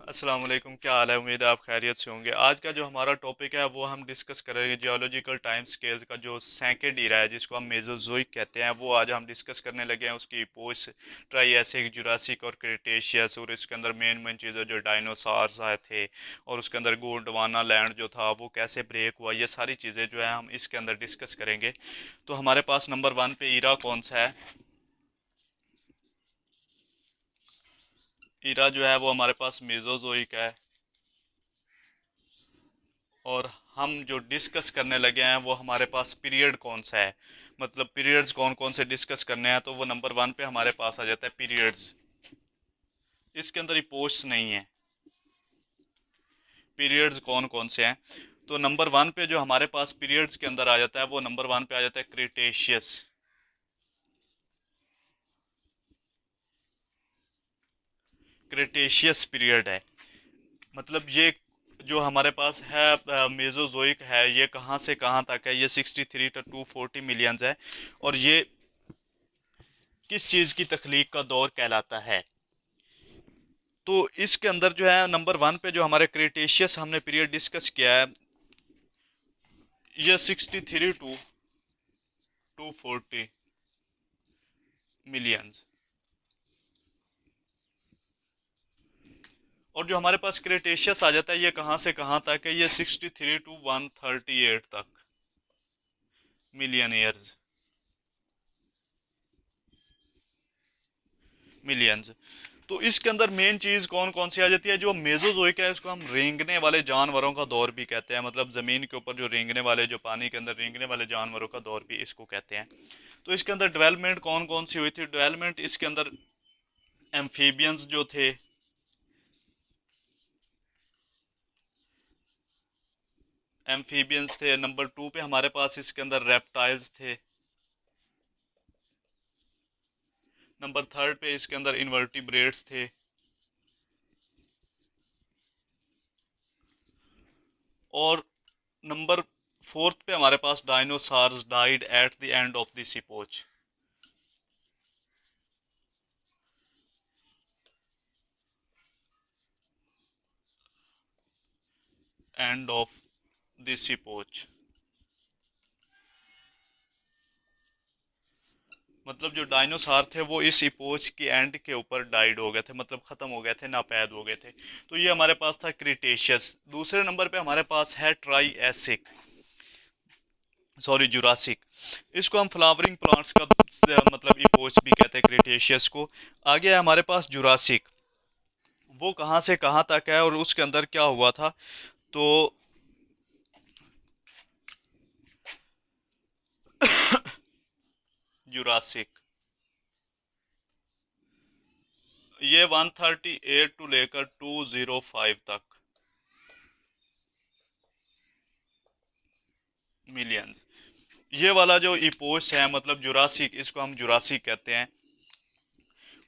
अस्सलाम वालेकुम, क्या हाल है। उम्मीद है आप खैरियत से होंगे। आज का जो हमारा टॉपिक है वो हम डिस्कस करेंगे जियोलॉजिकल टाइम स्केल का जो सेकंड ईरा है जिसको हम मेसोजोइक कहते हैं, वो आज हम डिस्कस करने लगे हैं। उसकी पोस्ट ट्राइएसिक, जुरासिक और क्रिटेशियस, और इसके अंदर मेन मेन चीज़ें जो डायनासोर्स आए थे, और उसके अंदर गोंडवाना लैंड जो था वो कैसे ब्रेक हुआ, ये सारी चीज़ें जो है हम इसके अंदर डिस्कस करेंगे। तो हमारे पास नंबर 1 पे ईरा कौन सा है। ईरा जो है वो हमारे पास मेसोजोइक है। और हम जो डिस्कस करने लगे हैं वो हमारे पास पीरियड कौन सा है, मतलब पीरियड्स कौन कौन से डिस्कस करने हैं, तो वो नंबर 1 पे हमारे पास आ जाता है पीरियड्स। इसके अंदर पोस्ट नहीं है। पीरियड्स कौन कौन से हैं, तो नंबर 1 पे जो हमारे पास पीरियड्स के अंदर आ जाता है वो नंबर 1 पे आ जाता है क्रिटेशियस। क्रिटेशियस पीरियड है। मतलब ये जो हमारे पास है मेसोजोइक है, ये कहाँ से कहाँ तक है, ये 63 टू 240 मिलियंस है। और ये किस चीज़ की तख्लीक का दौर कहलाता है। तो इसके अंदर जो है नंबर 1 पे जो हमारे क्रिटेशियस हमने पीरियड डिस्कस किया है, ये 63 टू 240 मिलियंस। और जो हमारे पास क्रिटेशियस आ जाता है, ये कहाँ से कहाँ तक है, ये 63 टू 138 तक मिलियन ईयर्स, मिलियंस। तो इसके अंदर मेन चीज कौन कौन सी आ जाती है, जो मेसोजोइक है इसको हम रेंगने वाले जानवरों का दौर भी कहते हैं। मतलब जमीन के ऊपर जो रेंगने वाले, जो पानी के अंदर रेंगने वाले जानवरों का दौर भी इसको कहते हैं। तो इसके अंदर डेवलपमेंट कौन कौन सी हुई थी, डेवलपमेंट इसके अंदर एम्फीबियंस जो थे, एम्फीबियंस थे। नंबर 2 पे हमारे पास इसके अंदर रेप्टाइल्स थे। नंबर 3 पे इसके अंदर इन्वर्टिब्रेट्स थे। और नंबर 4 पे हमारे पास dinosaurs died at the end of this epoch. End of this epoch, मतलब जो डायनासोर थे वो इस इपोच के एंड के ऊपर डाइड हो गए थे, मतलब खत्म हो गए थे, नापैद हो गए थे। तो ये हमारे पास था क्रिटेशियस। दूसरे नंबर पे हमारे पास है ट्राइएसिक, सॉरी जुरासिक। इसको हम फ्लावरिंग प्लांट्स का मतलब इपोच भी कहते हैं क्रिटेशियस को। आगे है हमारे पास जुरासिक। वो कहाँ से कहाँ तक है और उसके अंदर क्या हुआ था। तो जुरासिक, ये 138 टू लेकर 205 तक मिलियंस। ये वाला जो इपोच है, मतलब जुरासिक, इसको हम जुरासिक कहते हैं।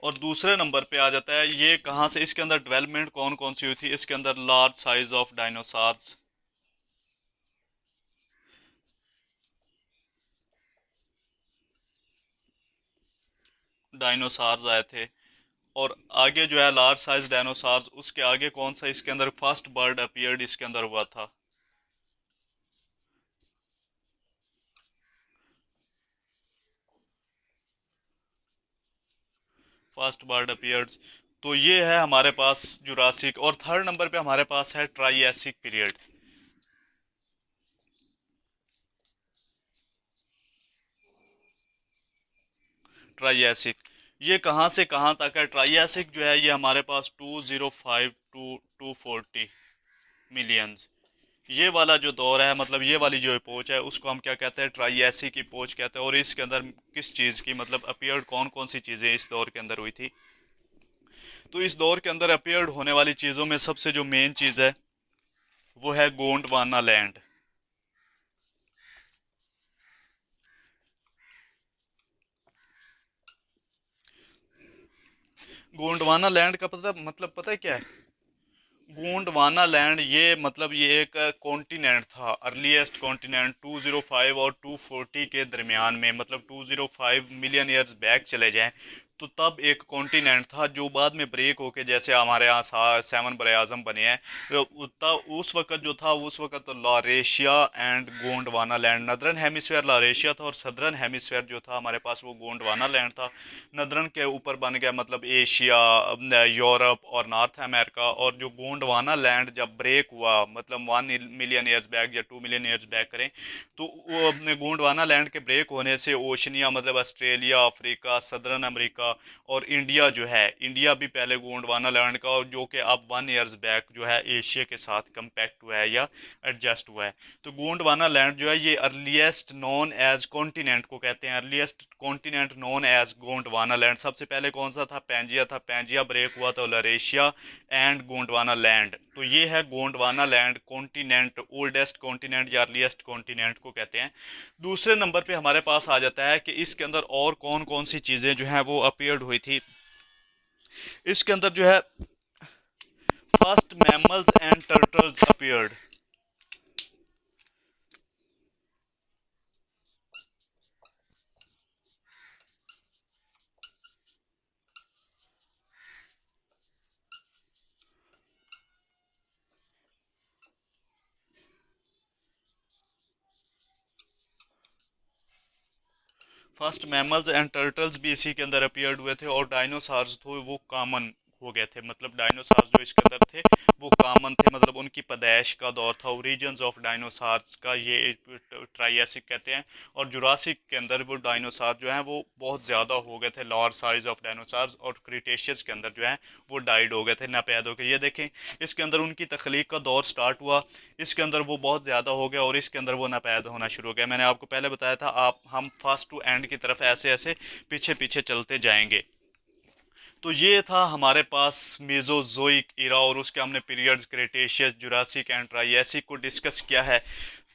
और दूसरे नंबर पे आ जाता है ये कहाँ से, इसके अंदर डेवलपमेंट कौन कौन सी हुई थी। इसके अंदर large size of dinosaurs, dinosaurs आए थे। और आगे जो है लार्ज साइज डायनासोर्स, उसके आगे कौन सा, इसके अंदर फर्स्ट बर्ड अपीयर्ड इसके अंदर हुआ था। First bird appeared. तो ये है हमारे पास जुरासिक। और थर्ड नंबर पे हमारे पास है ट्राइएसिक पीरियड। ट्राइएसिक, ये कहाँ से कहाँ तक है। ट्राइएसिक जो है ये हमारे पास 205 टू 240 मिलियंस। ये वाला जो दौर है, मतलब ये वाली जो अप्रोच है, उसको हम क्या कहते हैं, ट्राइएसिक अप्रोच कहते हैं। और इसके अंदर किस चीज़ की, मतलब अपियर्ड कौन कौन सी चीज़ें इस दौर के अंदर हुई थी। तो इस दौर के अंदर अपियर्ड होने वाली चीज़ों में सबसे जो मेन चीज़ है वो है गोंडवाना लैंड। गोंडवाना लैंड का पता, मतलब पता है क्या है। गोंडवाना लैंड ये मतलब ये एक कॉन्टिनेंट था, अर्लीस्ट कॉन्टिनेंट। 205 और 240 के दरमियान में, मतलब 205 मिलियन ईयर्स बैक चले जाएं तो तब एक कॉन्टिनेंट था जो बाद में ब्रेक होके जैसे हमारे यहाँ 7 बड़े आज़म बने हैं। तब उस वक्त जो था, उस वक्त तो Laurasia and Gondwana land, नदरन hemisphere Laurasia था और सदरन हेमिस्फेयर जो था हमारे पास वो गोंडवाना लैंड था। नदरन के ऊपर बन गया मतलब एशिया, यूरोप और नॉर्थ अमेरिका। और जो गोंडवाना लैंड जब ब्रेक हुआ मतलब 1 मिलियन ईयर्स बैक या 2 मिलियन ईयर्स बैक करें, तो वो अपने गोंडवाना लैंड के ब्रेक होने से ओशनिया मतलब ऑस्ट्रेलिया, अफ्रीका, सदरन अमेरिका और इंडिया जो है, इंडिया भी पहले गोंडवाना लैंड का, और जो कि अब 1 ईयर्स बैक जो है एशिया के साथ कंपैक्ट हुआ है या एडजस्ट हुआ है। तो गोंडवाना लैंड जो है ये अर्लीस्ट नॉन एज कॉन्टिनेंट को कहते हैं, earliest continent known as Gondwana land. सबसे पहले कौन सा था? पैंजिया था। पैंजिया ब्रेक हुआ तो लरेशिया एंड गोंडवाना लैंड। तो ये है Gondwana land continent, oldest continent या अर्लीस्ट कॉन्टिनेंट को कहते हैं। दूसरे नंबर पे हमारे पास आ जाता है कि इसके अंदर और कौन कौन सी चीज़ें जो हैं वो अपीयर्ड हुई थी। इसके अंदर जो है first mammals and turtles appeared. First mammals and turtles भी इसी के अंदर अपीयर्ड हुए थे। और डायनासॉर्स थे वो कॉमन हो गए थे, मतलब डायनासॉर्स जो इसके अंदर थे वो कॉमन थे, मतलब उनकी पैदाइश का दौर था। ओरिजिन्स ऑफ डायनासॉर्स का ये ट्राइएसिक कहते हैं। और जुरासिक के अंदर वो डायनासॉर जो हैं वो बहुत ज़्यादा हो गए थे, लार्ज साइज ऑफ डायनासॉर्स। और क्रिटेशियस के अंदर जो है वो डाइड हो गए थे, नापैद हो गए। ये देखें, इसके अंदर उनकी तख्लीक का दौर स्टार्ट हुआ, इसके अंदर वो बहुत ज़्यादा हो गया और इसके अंदर वो नापैद होना शुरू हो गया। मैंने आपको पहले बताया था आप हम फर्स्ट टू एंड की तरफ ऐसे ऐसे पीछे पीछे चलते जाएंगे। तो ये था हमारे पास मेसोजोइक इरा, और उसके हमने periods Cretaceous, Jurassic and Triassic को डिस्कस किया है।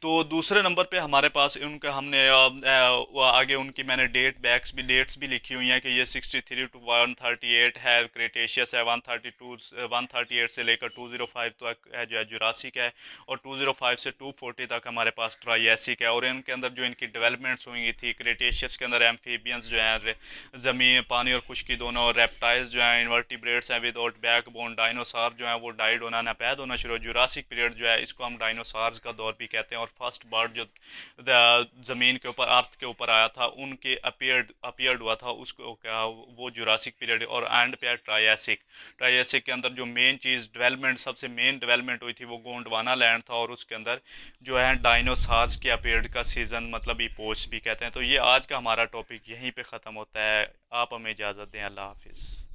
तो दूसरे नंबर पे हमारे पास उनका हमने आगे उनकी मैंने डेट्स भी लिखी हुई हैं कि ये 63 टू 138 है क्रेटेशियस है, 138 से लेकर 205 तक है जो है जुरासिक है, और 205 से 240 तक हमारे पास ट्राइएसिक है। और इनके अंदर जो इनकी डेवलपमेंट्स हुई थी, क्रेटेशियस के अंदर एम्फीबियंस जो हैं, ज़मीन पानी और खुश्की दोनों, रेप्टाइल्स जो हैं, इन्वर्टिब्रेट्स हैं विदाउट बैकबोन, डायनासोर जो हैं वो डाइड होना, नापैद होना शुरू। जुरासिक पीरियड जो है इसको हम डायनासोर्स का दौर भी कहते हैं। और फर्स्ट बर्ड जो ज़मीन के ऊपर, अर्थ के ऊपर आया था, उनके अपीयर्ड हुआ था, उसको क्या वो जुरासिक पीरियड। और एंड पे ट्राइएसिक। ट्राइएसिक के अंदर जो मेन चीज़ डेवलपमेंट, सबसे मेन डेवलपमेंट हुई थी वो गोंडवाना लैंड था, और उसके अंदर जो है डायनासोर्स के अपीयर्ड का सीज़न मतलब इपोच भी कहते हैं। तो ये आज का हमारा टॉपिक यहीं पे ख़त्म होता है। आप हमें इजाज़त दें। अल्लाह हाफिज़।